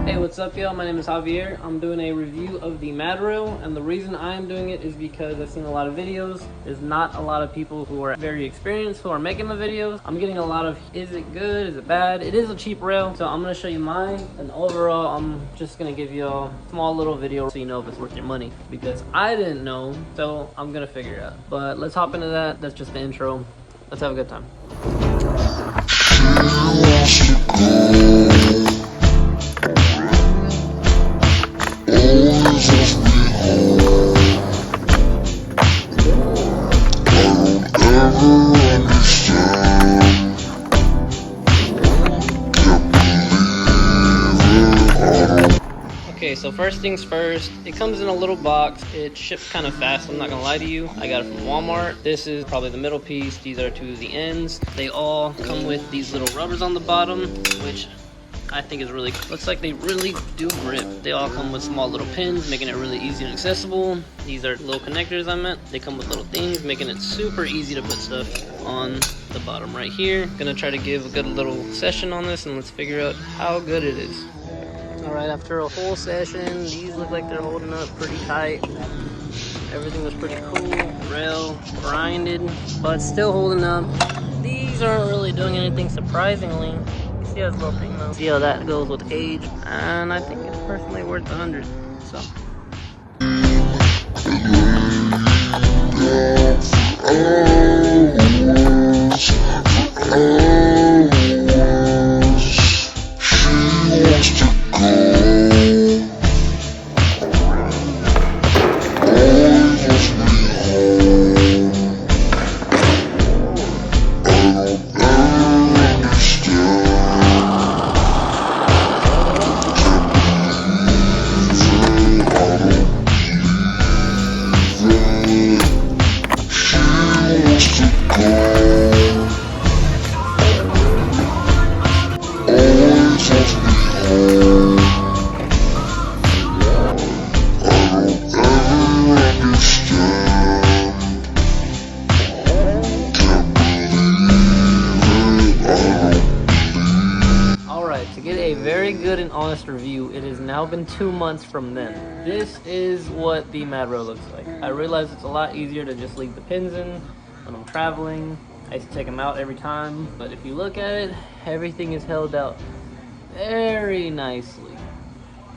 Hey, what's up, y'all? My name is Javier. I'm doing a review of the MADD rail, and the reason I am doing it is because I've seen a lot of videos. There's not a lot of people who are very experienced who are making the videos. I'm getting a lot of, is it good, is it bad? It is a cheap rail, so I'm gonna show you mine, and overall, I'm just gonna give you a small little video so you know if it's worth your money, because I didn't know, so I'm gonna figure it out. But let's hop into that. That's just the intro. Let's have a good time. Okay, so first things first, it comes in a little box. It ships kind of fast, I'm not gonna lie to you. I got it from Walmart. This is probably the middle piece. These are two of the ends. They all come with these little rubbers on the bottom, which I think is really, looks like they really do grip. They all come with small little pins, making it really easy and accessible. These are little connectors I meant. They come with little things, making it super easy to put stuff on the bottom right here. Gonna try to give a good little session on this, and let's figure out how good it is. Alright, after a whole session, these look like they're holding up pretty tight. Everything was pretty cool. Rail grinded, but still holding up. These aren't really doing anything surprisingly. You see how it's little thing though? See how that goes with age? And I think it's personally worth 100. So. To get a very good and honest review, it has now been 2 months from then. This is what the MADD rail looks like. I realize it's a lot easier to just leave the pins in when I'm traveling. I used to take them out every time, but if you look at it, everything is held out very nicely.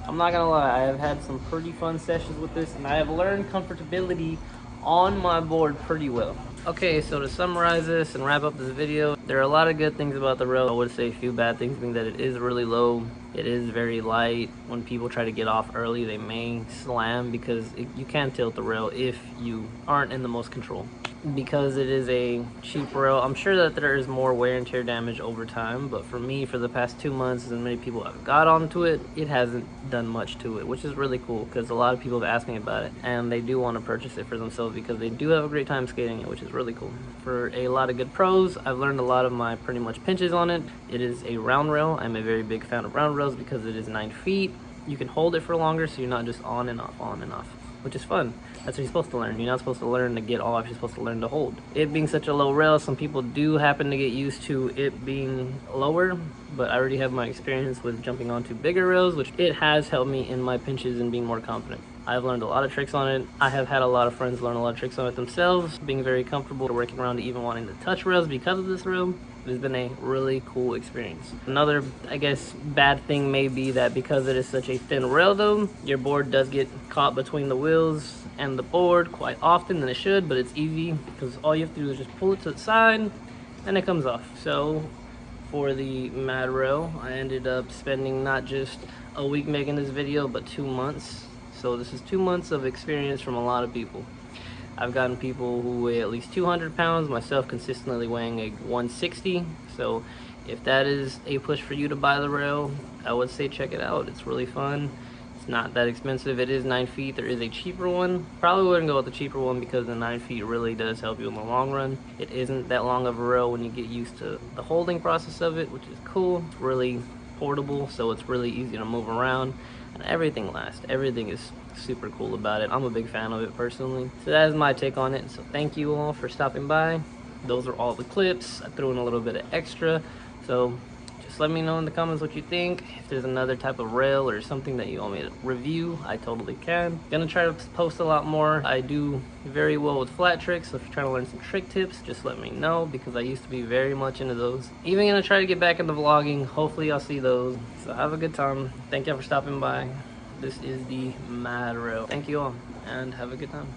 I'm not gonna lie, I have had some pretty fun sessions with this, and I have learned comfortability on my board pretty well. Okay, so to summarize this and wrap up this video, there are a lot of good things about the rail. I would say a few bad things being that it is really low. It is very light. When people try to get off early, they may slam because you can tilt the rail if you aren't in the most control. Because it is a cheap rail, I'm sure that there is more wear and tear damage over time, but for me, for the past 2 months, and many people have got onto it, it hasn't done much to it, which is really cool because a lot of people have asked me about it, and they do want to purchase it for themselves because they do have a great time skating it, which is really cool. For a lot of good pros, I've learned a lot of my pretty much pinches on it. It is a round rail. I'm a very big fan of round rails because it is 9 feet. You can hold it for longer, so you're not just on and off, which is fun. That's what you're supposed to learn. You're not supposed to learn to get off, you're supposed to learn to hold. It being such a low rail, some people do happen to get used to it being lower, but I already have my experience with jumping onto bigger rails, which it has helped me in my pinches and being more confident. I've learned a lot of tricks on it. I have had a lot of friends learn a lot of tricks on it themselves, being very comfortable working around to even wanting to touch rails because of this rail. It's been a really cool experience. Another, I guess, bad thing may be that because it is such a thin rail though, your board does get caught between the wheels and the board quite often than it should, but it's easy because all you have to do is just pull it to the side and it comes off. So for the MADD rail, I ended up spending not just a week making this video, but 2 months. So this is 2 months of experience from a lot of people. I've gotten people who weigh at least 200 pounds, myself consistently weighing a 160. So if that is a push for you to buy the rail, I would say check it out. It's really fun. It's not that expensive. It is 9 feet. There is a cheaper one. Probably wouldn't go with the cheaper one because the 9 feet really does help you in the long run. It isn't that long of a rail when you get used to the holding process of it, which is cool. It's really portable, so it's really easy to move around. And everything lasts. Everything is super cool about it. I'm a big fan of it personally. So that is my take on it. So thank you all for stopping by. Those are all the clips. I threw in a little bit of extra. So just just let me know in the comments what you think. If there's another type of rail or something that you want me to review, I totally can. Gonna try to post a lot more. I do very well with flat tricks, so if you're trying to learn some trick tips, just let me know, because I used to be very much into those. Even gonna try to get back into vlogging. Hopefully I'll see those. So have a good time. Thank you for stopping by. This is the MADD rail. Thank you all, and have a good time.